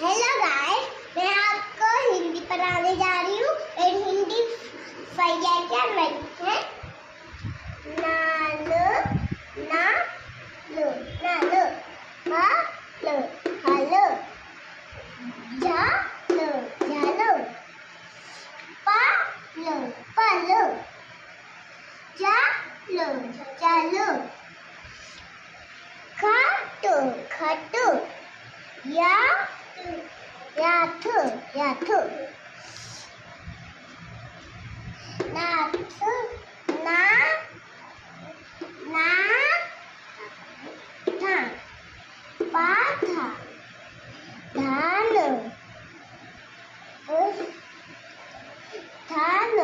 Hello guys, मैं आपको हिंदी पढ़ाने जा रही हूँ और हिंदी फैया क्या लगती है। नालो नालो नालो हालो हालो जालो जालो पालो पालो जालो जालो खाटो खाटो या याथो याथो नाथो ना ना था पाथा धान धान